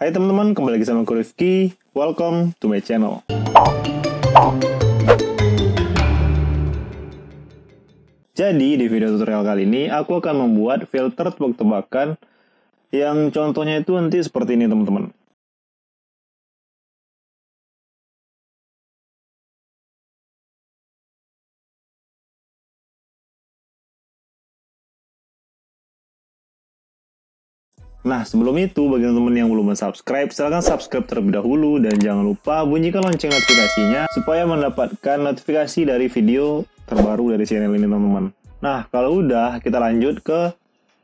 Hai teman-teman, kembali lagi sama aku Rifki. Welcome to my channel. Jadi di video tutorial kali ini aku akan membuat filter tebak-tebakan yang contohnya itu nanti seperti ini teman-teman. Nah, sebelum itu, bagi teman-teman yang belum subscribe, silahkan subscribe terlebih dahulu dan jangan lupa bunyikan lonceng notifikasinya supaya mendapatkan notifikasi dari video terbaru dari channel ini, teman-teman. Nah, kalau udah, kita lanjut ke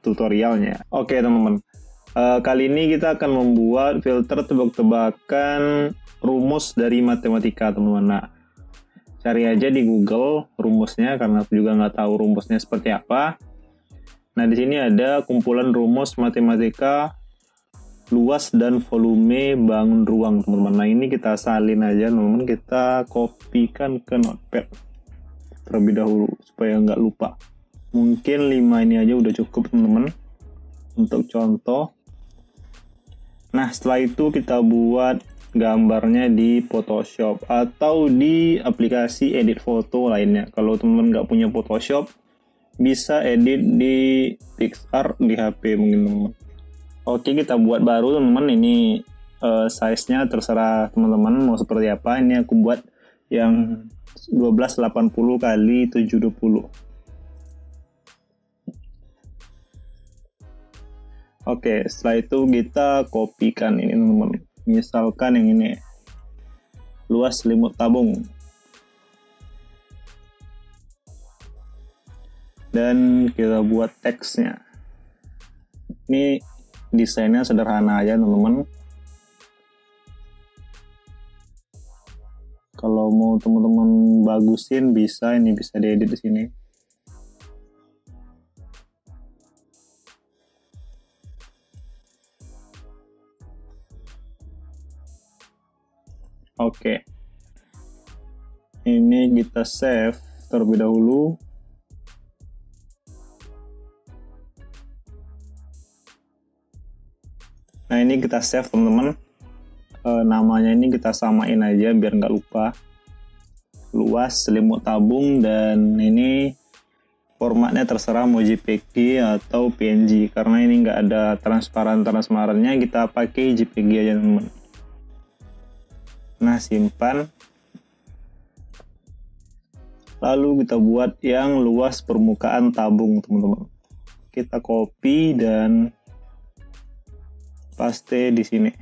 tutorialnya. Oke, teman-teman. Kali ini kita akan membuat filter tebak-tebakan rumus dari matematika, teman-teman. Nah, cari aja di Google rumusnya karena aku juga nggak tahu rumusnya seperti apa. Nah, di sini ada kumpulan rumus matematika luas dan volume bangun ruang, teman-teman. Nah, ini kita salin aja, teman-teman. Kita kopikan ke notepad terlebih dahulu supaya nggak lupa. Mungkin 5 ini aja udah cukup, teman-teman, untuk contoh. Nah, setelah itu kita buat gambarnya di Photoshop atau di aplikasi edit foto lainnya. Kalau teman-teman nggak punya Photoshop, bisa edit di PicsArt di HP mungkin, teman-teman. Oke, kita buat baru, teman-teman. Ini size-nya terserah teman-teman mau seperti apa. Ini aku buat yang 1280 kali 720. Oke, setelah itu kita kopikan ini, teman-teman. Misalkan yang ini, luas selimut tabung. Dan kita buat teksnya. Ini desainnya sederhana aja, teman-teman. Kalau mau teman-teman bagusin bisa, ini bisa diedit di sini. Oke. Ini kita save terlebih dahulu. Nah, ini kita save, teman-teman. Namanya ini kita samain aja biar nggak lupa. Luas selimut tabung, dan ini formatnya terserah mau JPG atau PNG. Karena ini nggak ada transparannya, kita pakai JPG aja, teman-teman. Nah, simpan. Lalu kita buat yang luas permukaan tabung, teman-teman. Kita copy dan paste di sini.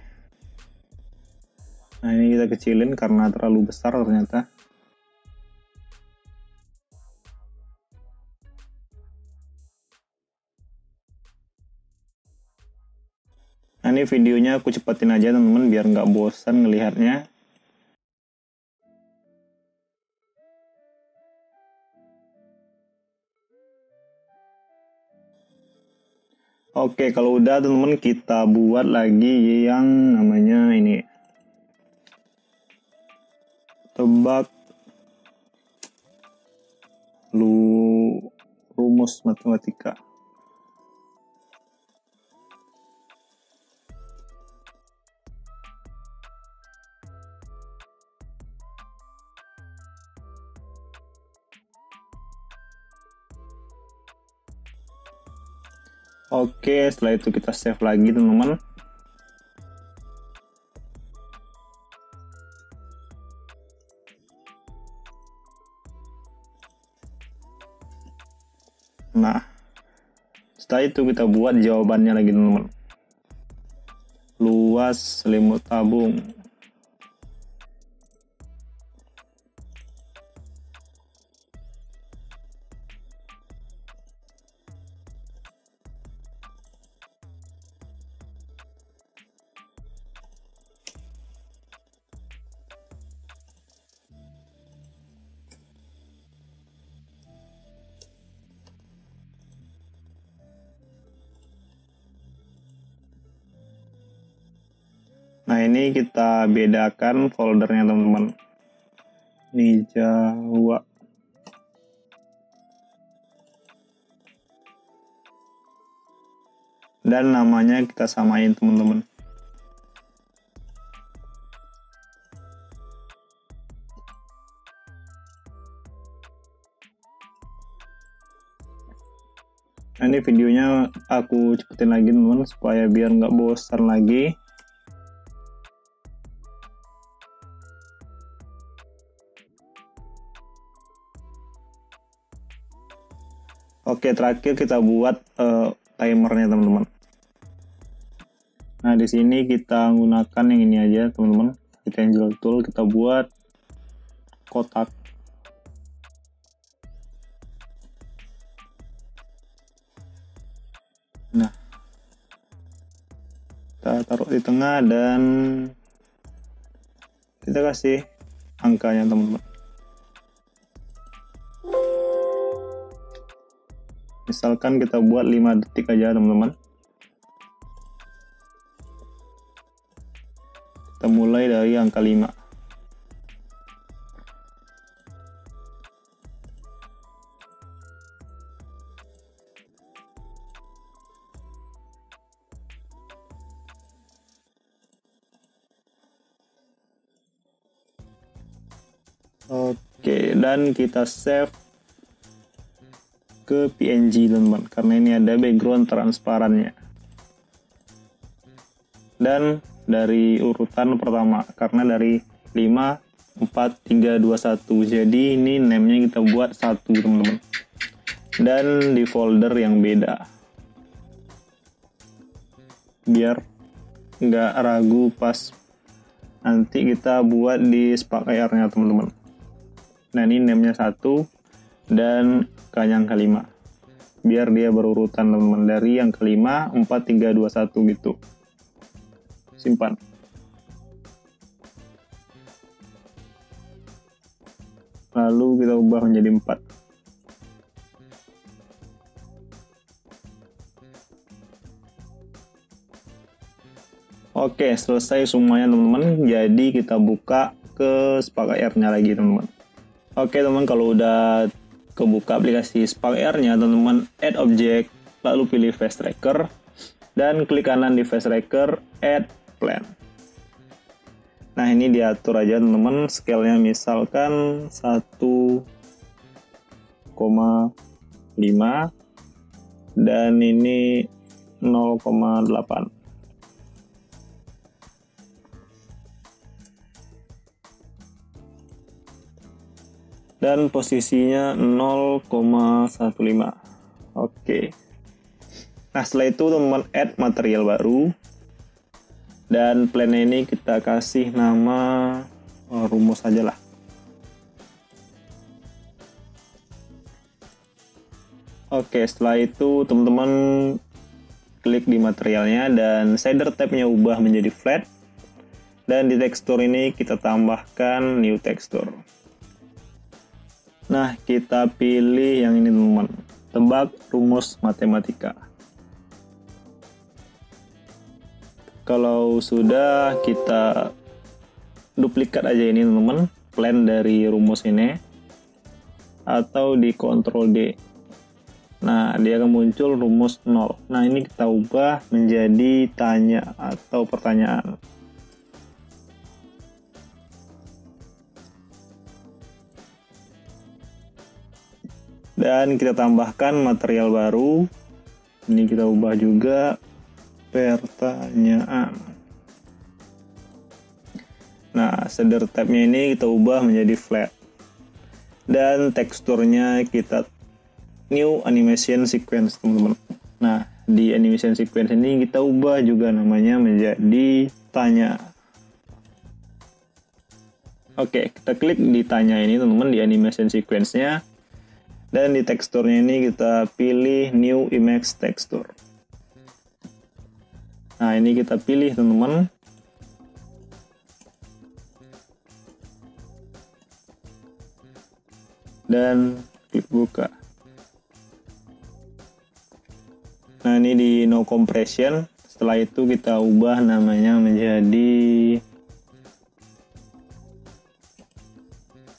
Nah, ini kita kecilin karena terlalu besar ternyata. Nah, ini videonya aku cepetin aja, teman-teman, biar nggak bosan ngelihatnya. Oke, kalau udah, teman-teman, kita buat lagi yang namanya ini. Tebak rumus matematika. Oke, setelah itu kita save lagi, teman-teman. Nah, setelah itu kita buat jawabannya lagi, teman-teman. Luas selimut tabung. Nah, ini kita bedakan foldernya, teman-teman. Ini Jawa. Dan namanya kita samain, teman-teman. Nah, ini videonya aku cepetin lagi teman-teman supaya biar nggak bosan lagi. Oke, terakhir kita buat timernya teman-teman. Nah, di sini kita menggunakan yang ini aja teman-teman. Kita Angel Tool, kita buat kotak. Nah, kita taruh di tengah dan kita kasih angkanya teman-teman. Misalkan kita buat 5 detik aja teman-teman. Kita mulai dari angka 5. Oke, dan kita save ke PNG teman-teman, karena ini ada background transparannya. Dan dari urutan pertama, karena dari 5, 4, 3, 2, 1, jadi ini name-nya kita buat 1 teman-teman, dan di folder yang beda biar nggak ragu pas nanti kita buat di Spark AR-nya teman-teman. Nah, ini name-nya 1 dan yang kelima, biar dia berurutan teman-teman, dari yang kelima 4, 3, 2, 1 gitu. Simpan. Lalu kita ubah menjadi 4. Oke, selesai semuanya teman-teman. Jadi kita buka ke Spark AR-nya lagi teman-teman. Oke teman-teman, kalau udah kebuka aplikasi Spark AR-nya, teman-teman add object, lalu pilih Face Tracker, dan klik kanan di Face Tracker, add plan. Nah, ini diatur aja teman-teman, scale-nya misalkan 1,5, dan ini 0,8. Dan posisinya 0,15. Oke. Nah, setelah itu teman-teman add material baru, dan plan ini kita kasih nama rumus aja lah. Oke, setelah itu teman-teman klik di materialnya dan shader tab-nya ubah menjadi flat, dan di tekstur ini kita tambahkan new texture. Nah, kita pilih yang ini teman-teman, tebak rumus matematika. Kalau sudah, kita duplikat aja ini teman-teman, plan dari rumus ini, atau di Ctrl D. Nah, dia akan muncul rumus 0. Nah, ini kita ubah menjadi tanya atau pertanyaan. Dan kita tambahkan material baru. Ini kita ubah juga pertanyaan. Nah, shader tab-nya ini kita ubah menjadi flat. Dan teksturnya kita new animation sequence, teman-teman. Nah, di animation sequence ini kita ubah juga namanya menjadi tanya. Oke, kita klik di tanya ini, teman-teman, di animation sequence-nya. Dan di teksturnya ini kita pilih new image texture. Nah, ini kita pilih teman-teman. Dan klik buka. Nah, ini di no compression. Setelah itu kita ubah namanya menjadi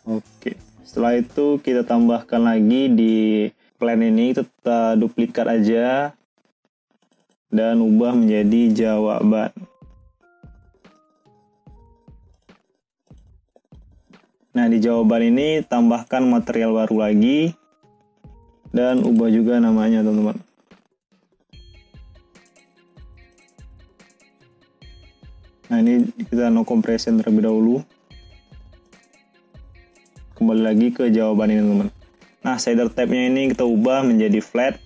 oke. Setelah itu kita tambahkan lagi di plan ini, kita duplikat aja dan ubah menjadi jawaban. Nah, di jawaban ini tambahkan material baru lagi dan ubah juga namanya teman-teman. Nah, ini kita no compression terlebih dahulu. Kembali lagi ke jawaban ini teman-teman. Nah, shader type-nya ini kita ubah menjadi flat.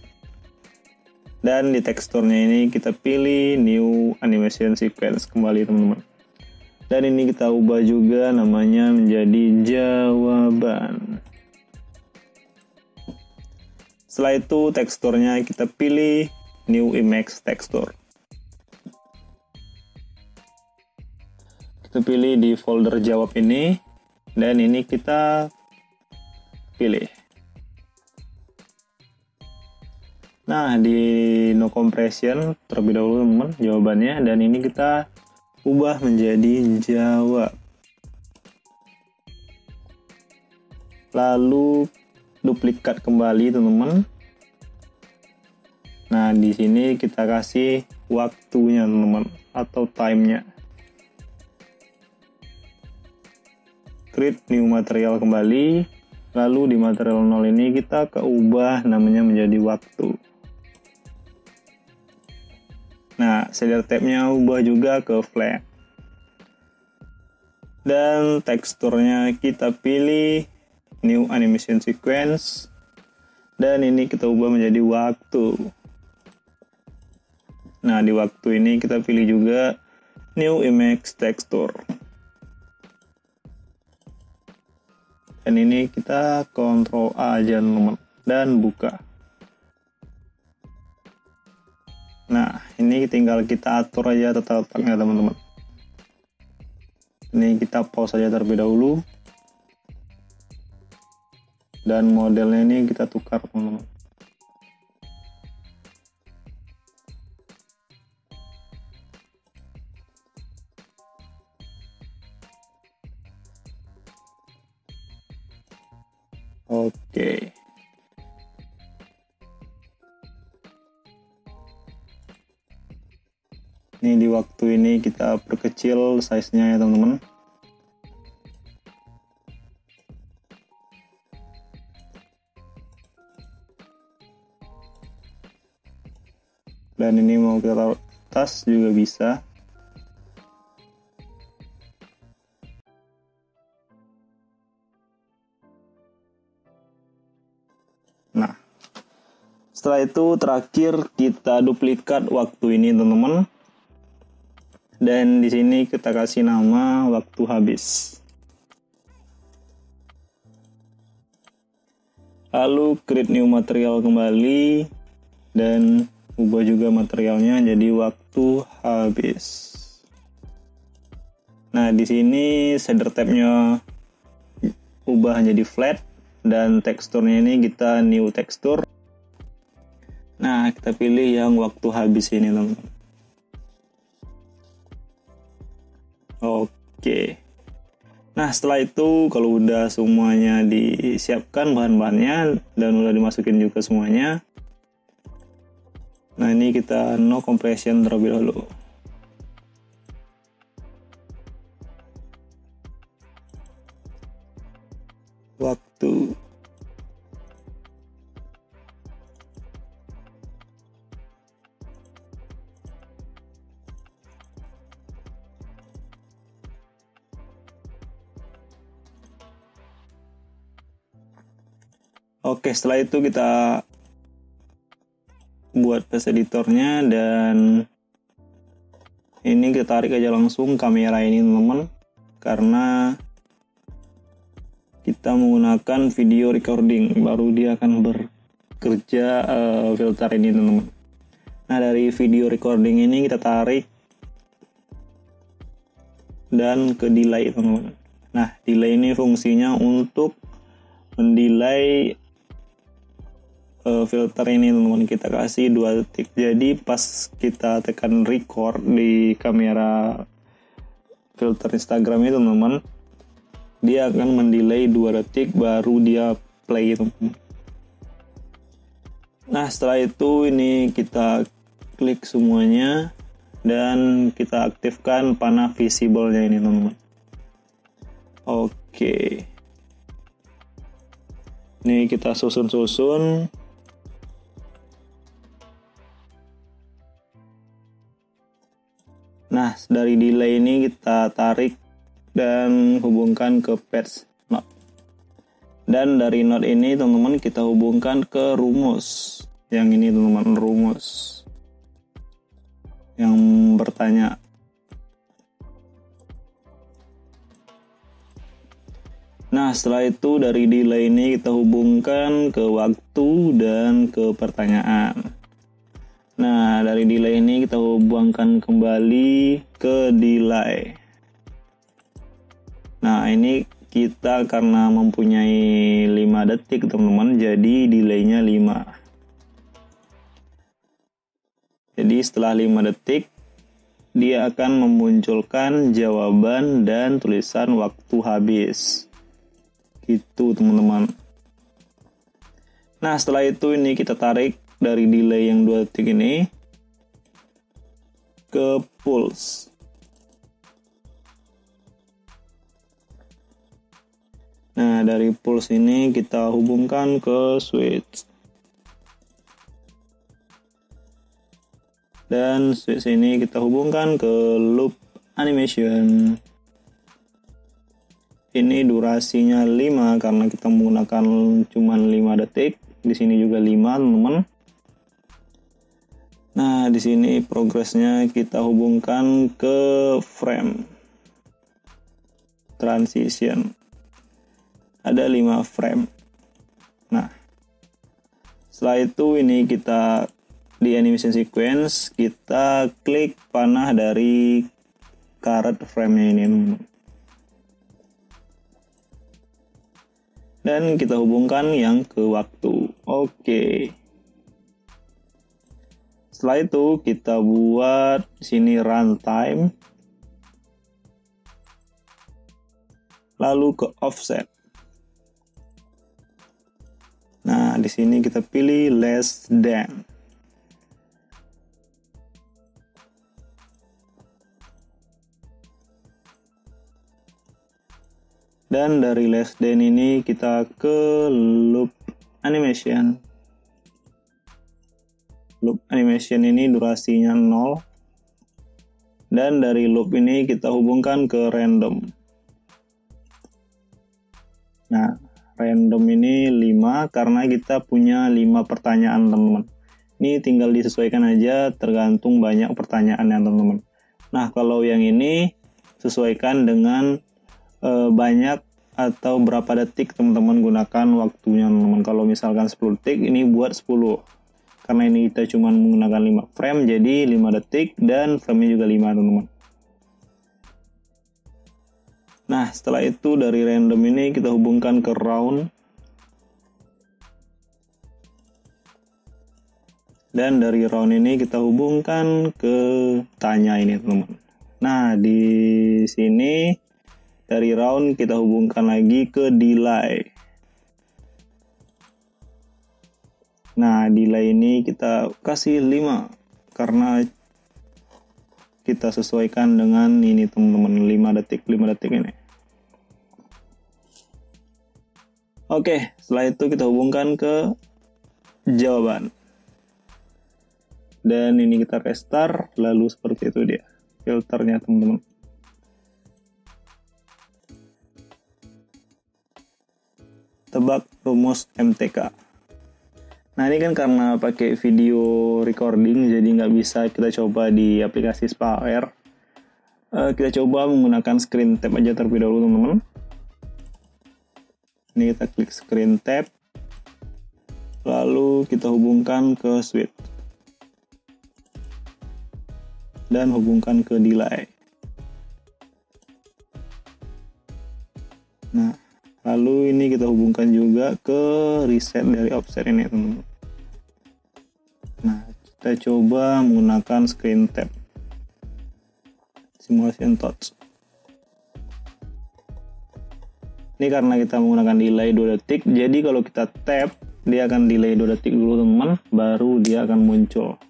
Dan di teksturnya ini kita pilih new animation sequence kembali teman-teman. Dan ini kita ubah juga namanya menjadi jawaban. Setelah itu teksturnya kita pilih new image texture. Kita pilih di folder jawab ini. Dan ini kita pilih. Nah, di no compression terlebih dahulu teman-teman jawabannya, dan ini kita ubah menjadi jawab. Lalu duplikat kembali teman-teman. Nah, di sini kita kasih waktunya teman-teman atau time-nya. Create new material kembali. Lalu di material 0 ini kita keubah namanya menjadi waktu. Nah, shader type-nya ubah juga ke flat. Dan teksturnya kita pilih new animation sequence. Dan ini kita ubah menjadi waktu. Nah, di waktu ini kita pilih juga new image texture. Dan ini kita Ctrl A aja teman-teman dan buka. Nah, ini tinggal kita atur aja tata letaknya teman-teman. Ini kita pause saja terlebih dahulu. Dan modelnya ini kita tukar teman-teman. Oke. Ini di waktu ini kita perkecil size-nya ya teman-teman. Dan ini mau kita taruh atas juga bisa. Nah, setelah itu terakhir kita duplikat waktu ini teman-teman. Dan di sini kita kasih nama waktu habis. Lalu create new material kembali dan ubah juga materialnya jadi waktu habis. Nah, di sini shader type-nya ubah jadi flat dan teksturnya ini kita new texture. Nah, kita pilih yang waktu habis ini teman-teman. Oke. Nah, setelah itu kalau udah semuanya disiapkan bahan-bahannya dan udah dimasukin juga semuanya. Nah, ini kita no compression terlebih dahulu. Waktu. Oke, setelah itu kita buat face editornya dan ini kita tarik aja langsung kamera ini teman-teman, karena kita menggunakan video recording baru dia akan bekerja filter ini teman-teman. Nah, dari video recording ini kita tarik dan ke delay teman-teman. Nah, delay ini fungsinya untuk mendelay filter ini teman-teman. Kita kasih 2 detik. Jadi pas kita tekan record di kamera filter Instagram itu teman-teman, dia akan mendelay 2 detik baru dia play teman-teman. Nah, setelah itu ini kita klik semuanya dan kita aktifkan panah visible-nya ini teman-teman. Oke. Ini kita susun-susun. Nah, dari delay ini kita tarik dan hubungkan ke patch node. Dan dari node ini teman-teman kita hubungkan ke rumus. Yang ini teman-teman, rumus yang bertanya. Nah, setelah itu dari delay ini kita hubungkan ke waktu dan ke pertanyaan. Nah, dari delay ini kita hubungkan kembali ke delay. Nah, ini kita karena mempunyai 5 detik teman-teman, jadi delaynya 5. Jadi setelah 5 detik, dia akan memunculkan jawaban dan tulisan waktu habis. Gitu teman-teman. Nah, setelah itu ini kita tarik dari delay yang 2 detik ini ke pulse. Nah, dari pulse ini kita hubungkan ke switch. Dan switch ini kita hubungkan ke loop animation. Ini durasinya 5 karena kita menggunakan cuma 5 detik. Di sini juga 5, teman-teman. Nah, di sini progresnya kita hubungkan ke frame transition. Ada 5 frame. Nah, setelah itu ini kita di animation sequence kita klik panah dari karet frame-nya ini. Dan kita hubungkan yang ke waktu. Oke. Setelah itu kita buat sini runtime. Lalu ke offset. Nah, di sini kita pilih less than. Dan dari less than ini kita ke loop animation. Loop animation ini durasinya 0. Dan dari loop ini kita hubungkan ke random. Nah, random ini 5 karena kita punya 5 pertanyaan teman-teman. Ini tinggal disesuaikan aja tergantung banyak pertanyaannya teman-teman. Nah, kalau yang ini sesuaikan dengan banyak atau berapa detik teman-teman gunakan waktunya teman-teman. Kalau misalkan 10 detik ini buat 10. Karena ini kita cuma menggunakan 5 frame jadi 5 detik dan frame-nya juga 5 teman-teman. Nah, setelah itu dari random ini kita hubungkan ke round. Dan dari round ini kita hubungkan ke tanya ini teman-teman. Nah, di sini dari round kita hubungkan lagi ke delay. Nah, delay ini kita kasih 5 karena kita sesuaikan dengan ini teman-teman, 5 detik ini. Oke, setelah itu kita hubungkan ke jawaban. Dan ini kita restart, lalu seperti itu dia filternya teman-teman. Tebak rumus MTK. Nah, ini kan karena pakai video recording jadi nggak bisa kita coba di aplikasi Spaware. Kita coba menggunakan screen tab aja terlebih dahulu teman-teman. Ini kita klik screen tab, lalu kita hubungkan ke switch dan hubungkan ke delay. Nah, lalu ini kita hubungkan juga ke reset dari offset ini teman-teman. Nah, kita coba menggunakan screen tab simulation touch. Ini karena kita menggunakan delay 2 detik, jadi kalau kita tap dia akan delay 2 detik dulu teman-teman, baru dia akan muncul.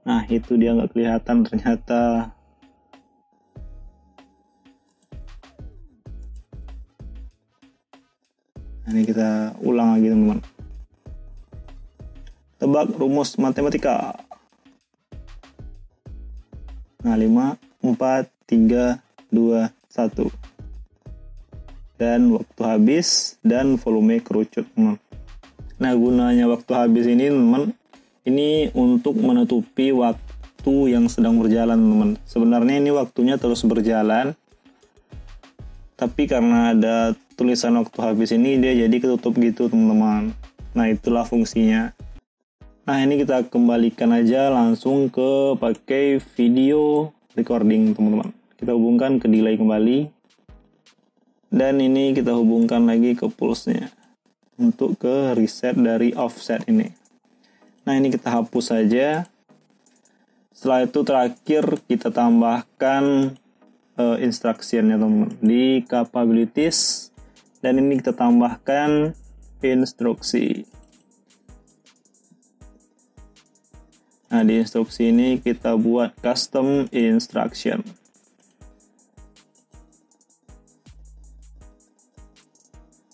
Nah, itu dia nggak kelihatan ternyata. Ini kita ulang lagi teman-teman. Tebak rumus matematika. Nah, 5, 4, 3, 2, 1. Dan waktu habis dan volume kerucut, teman. Nah, gunanya waktu habis ini, teman, ini untuk menutupi waktu yang sedang berjalan, teman. Sebenarnya ini waktunya terus berjalan, tapi karena ada tulisan waktu habis ini, dia jadi ketutup gitu, teman-teman. Nah, itulah fungsinya. Nah, ini kita kembalikan aja langsung ke pakai video recording, teman-teman. Kita hubungkan ke delay kembali. Dan ini kita hubungkan lagi ke pulse-nya untuk ke reset dari offset ini. Nah, ini kita hapus saja. Setelah itu terakhir kita tambahkan instruction-nya, teman-teman, di capabilities. Dan ini kita tambahkan instruksi. Nah, di instruksi ini kita buat custom instruction.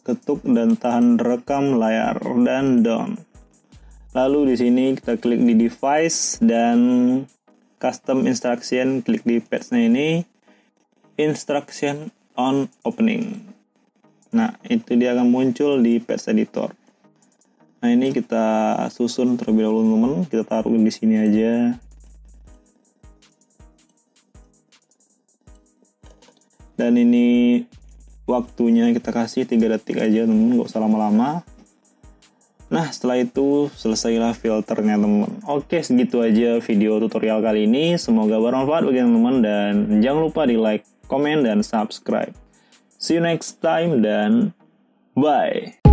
Ketuk dan tahan rekam layar dan down. Lalu di sini kita klik di device dan custom instruction, klik di patch-nya ini, instruction on opening. Nah, itu dia akan muncul di patch editor. Nah, ini kita susun terlebih dahulu, teman-teman. Kita taruh di sini aja. Dan ini waktunya kita kasih 3 detik aja, teman-teman, nggak usah lama-lama. Nah, setelah itu selesailah filternya, teman-teman. Oke, segitu aja video tutorial kali ini. Semoga bermanfaat bagi teman-teman, dan jangan lupa di like, komen, dan subscribe. See you next time, dan bye.